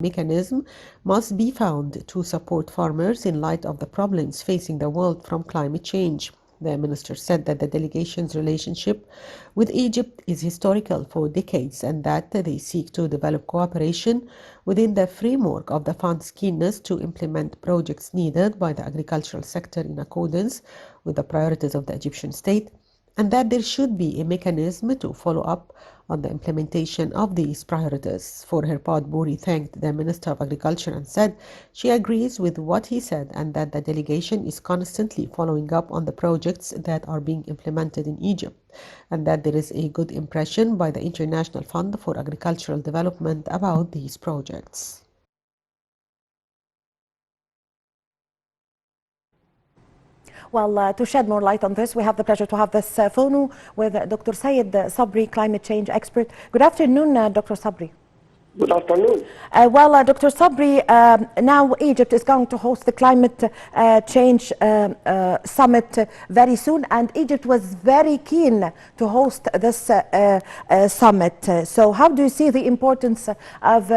mechanism must be found to support farmers in light of the problems facing the world from climate change. The minister said that the delegation's relationship with Egypt is historical for decades and that they seek to develop cooperation within the framework of the fund's keenness to implement projects needed by the agricultural sector in accordance with the priorities of the Egyptian state, and that there should be a mechanism to follow up on the implementation of these priorities. For her part, Buri thanked the Minister of Agriculture and said she agrees with what he said and that the delegation is constantly following up on the projects that are being implemented in Egypt and that there is a good impression by the International Fund for Agricultural Development about these projects. Well, to shed more light on this, we have the pleasure to have this phone with Dr. Syed Sabry, climate change expert. Good afternoon, Dr. Sabry. Good afternoon. Dr. Sabry, now Egypt is going to host the climate change summit very soon, and Egypt was very keen to host this summit. So how do you see the importance of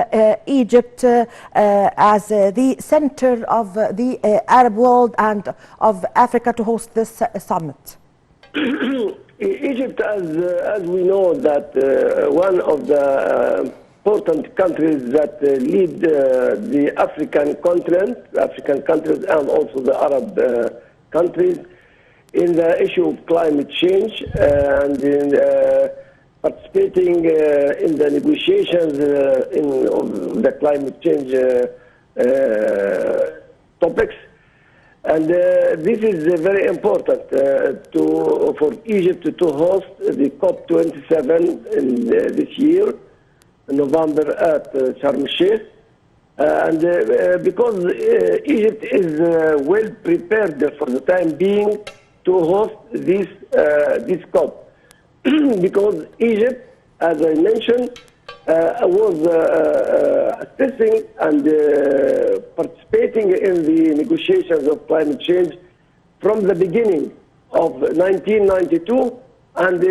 Egypt as the center of the Arab world and of Africa to host this summit? Egypt, as we know, that one of the important countries that lead the African continent, African countries and also the Arab countries in the issue of climate change and in participating in the negotiations in the climate change topics. And this is very important for Egypt to host the COP27 in this year, November at Sharm el-Sheikh, and because Egypt is well prepared for the time being to host this COP, because Egypt, as I mentioned, was assessing and participating in the negotiations of climate change from the beginning of 1992. And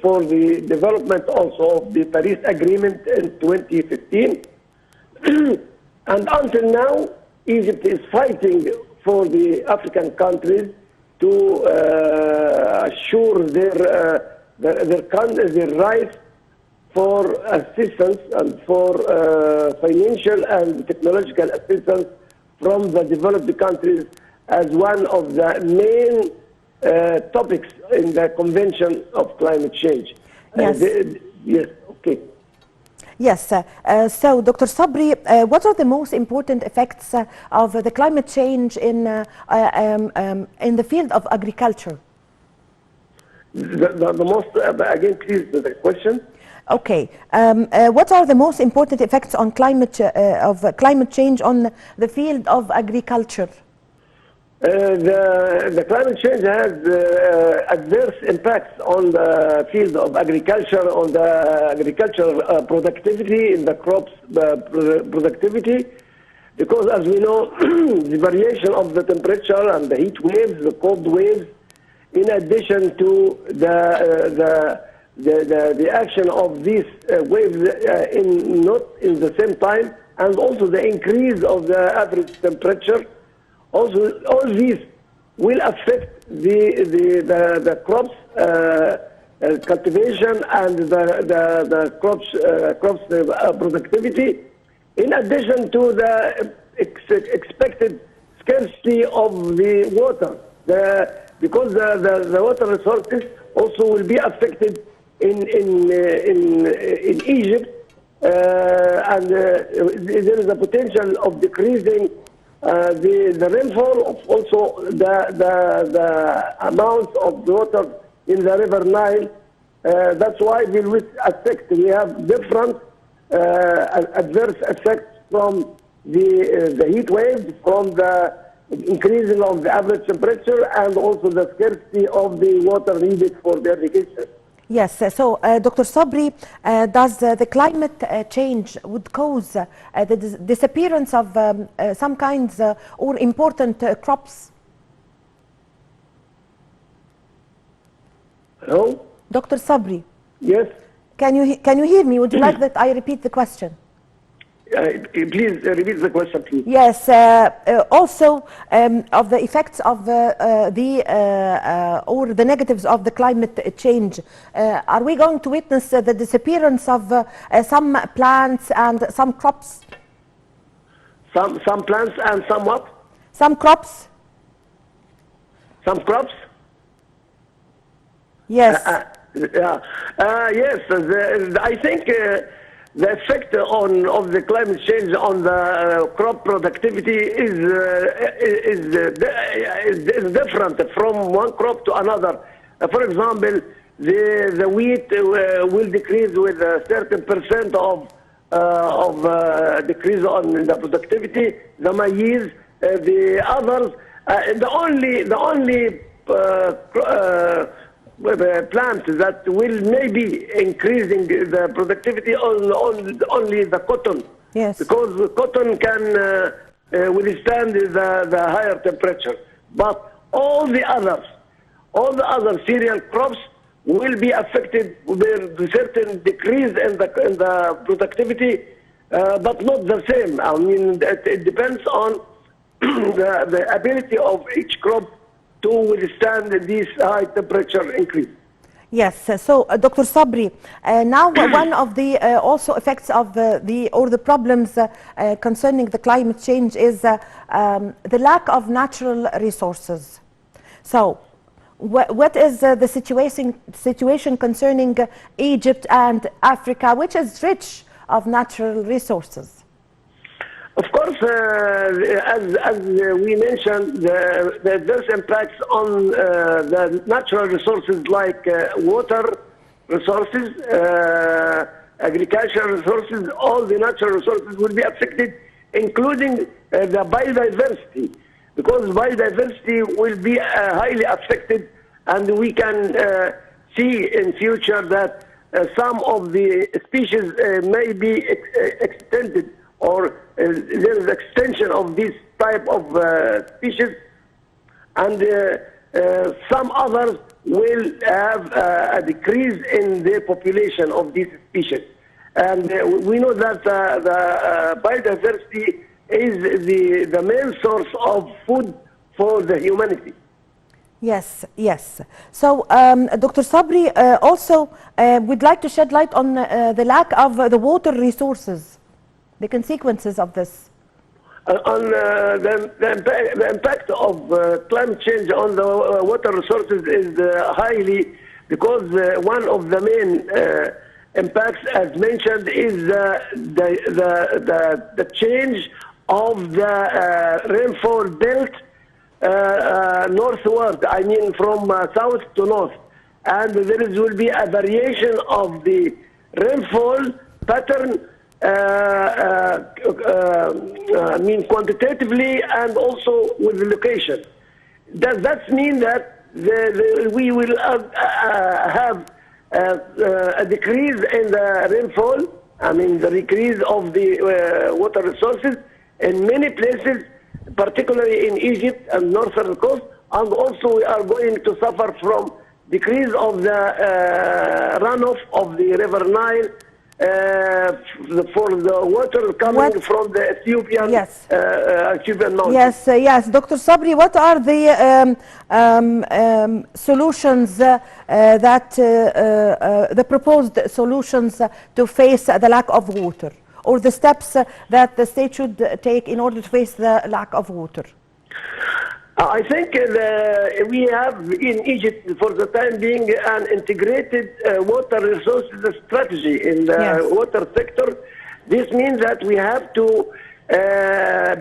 for the development also of the Paris Agreement in 2015. And until now, Egypt is fighting for the African countries to assure their rights for assistance and for financial and technological assistance from the developed countries as one of the main topics in the Convention of Climate Change. Yes. Yes. Okay. Yes. So, Dr. Sabry, what are the most important effects of the climate change in the field of agriculture? The most, again, please, the question. Okay. What are the most important effects on climate change on the field of agriculture? The climate change has adverse impacts on the field of agriculture, on the agricultural productivity, in the crops productivity, because as we know, the variation of the temperature and the heat waves, the cold waves, in addition to the action of these waves not in the same time, and also the increase of the average temperature. Also, all these will affect the crops cultivation and the crops productivity, in addition to the expected scarcity of the water. Because the water resources also will be affected in Egypt, and there is a potential of decreasing the rainfall, also the amount of water in the River Nile. That's why we will affect. We have different adverse effects from the heat waves, from the increasing of the average temperature, and also the scarcity of the water needed for the irrigation. Yes, so Dr. Sabry, does the climate change would cause the disappearance of some kinds or important crops? Hello? Dr. Sabry. Yes. Can you hear me? Would you like that I repeat the question? Please repeat the question, please. Yes. Also, of the effects of or the negatives of the climate change, are we going to witness the disappearance of some plants and some crops? Some plants and some what? Some crops? Some crops? Yes. Yes. I think the effect of the climate change on the crop productivity is different from one crop to another. For example, the wheat will decrease with a certain percent of decrease on the productivity. The maize, the others, the only plant that will maybe increasing the productivity on only the cotton. Yes. Because the cotton can withstand the higher temperature. But all the other cereal crops will be affected with a certain decrease in the productivity, but not the same. I mean, it depends on the ability of each crop to withstand this high temperature increase. Yes. So, Dr. Sabry, now one of the also effects of the problems concerning the climate change is the lack of natural resources. So, what is the situation concerning Egypt and Africa, which is rich of natural resources? Of course, as we mentioned, there's impacts on the natural resources like water resources, agricultural resources. All the natural resources will be affected, including the biodiversity, because biodiversity will be highly affected, and we can see in future that some of the species may be extended, or there is extension of this type of species, and some others will have a decrease in the population of these species. And we know that the biodiversity is the main source of food for the humanity. Yes, yes. So, Dr. Sabry, also we'd like to shed light on the lack of the water resources, the consequences of this. On the impact of climate change on the water resources is highly, because one of the main impacts, as mentioned, is the change of the rainfall belt northward. I mean, from south to north, and there will be a variation of the rainfall pattern. I mean, quantitatively and also with the location. Does that mean that we will have a decrease in the rainfall? I mean, the decrease of the water resources in many places, particularly in Egypt and northern coast, and also we are going to suffer from decrease of the runoff of the River Nile, for the water coming from the Ethiopian, yes. Ethiopian mountains. Yes, yes. Dr. Sabry, what are the solutions the proposed solutions to face the lack of water, or the steps that the state should take in order to face the lack of water? I think we have in Egypt, for the time being, an integrated water resources strategy in the water sector. This means that we have to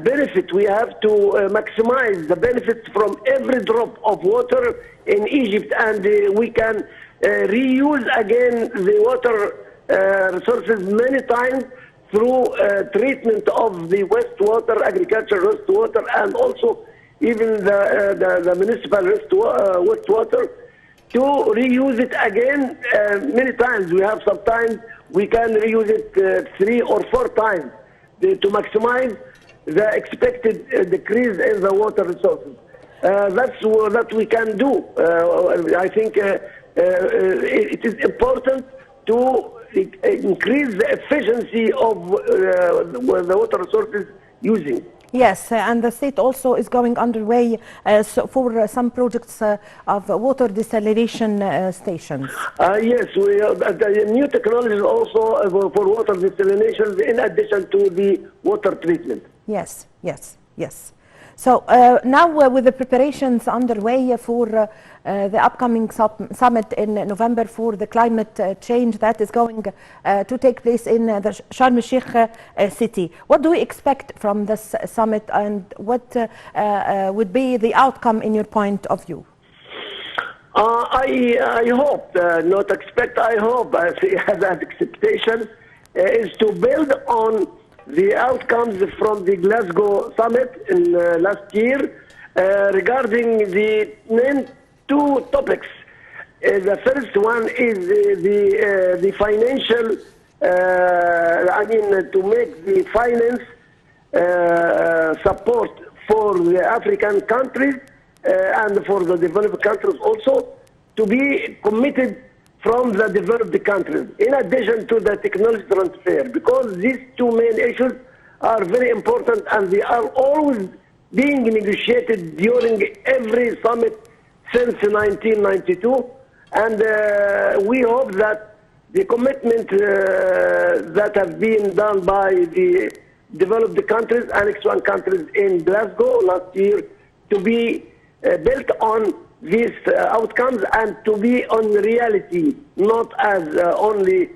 benefit, we have to maximize the benefits from every drop of water in Egypt, and we can reuse again the water resources many times through treatment of the wastewater, agricultural wastewater, and also even the municipal wastewater, to reuse it again many times. We have sometimes we can reuse it 3 or 4 times to maximize the expected decrease in the water resources. That's what we can do. I think it is important to increase the efficiency of the water resources using. Yes, and the state also is going underway for some projects of water desalination stations. Yes, the new technologies also for water desalination in addition to the water treatment. Yes, yes, yes. So now with the preparations underway for the upcoming summit in November for the climate change that is going to take place in the Sharm el-Sheikh city. What do we expect from this summit, and what would be the outcome in your point of view? I hope, not expect, I hope, I have that expectation, is to build on the outcomes from the Glasgow summit in last year regarding the main two topics. The first one is the financial, to make the finance support for the African countries and for the developed countries also to be committed from the developed countries, in addition to the technology transfer, because these two main issues are very important and they are always being negotiated during every summit since 1992. And we hope that the commitment that have been done by the developed countries, Annex 1 countries in Glasgow last year, to be built on these outcomes and to be on reality, not as only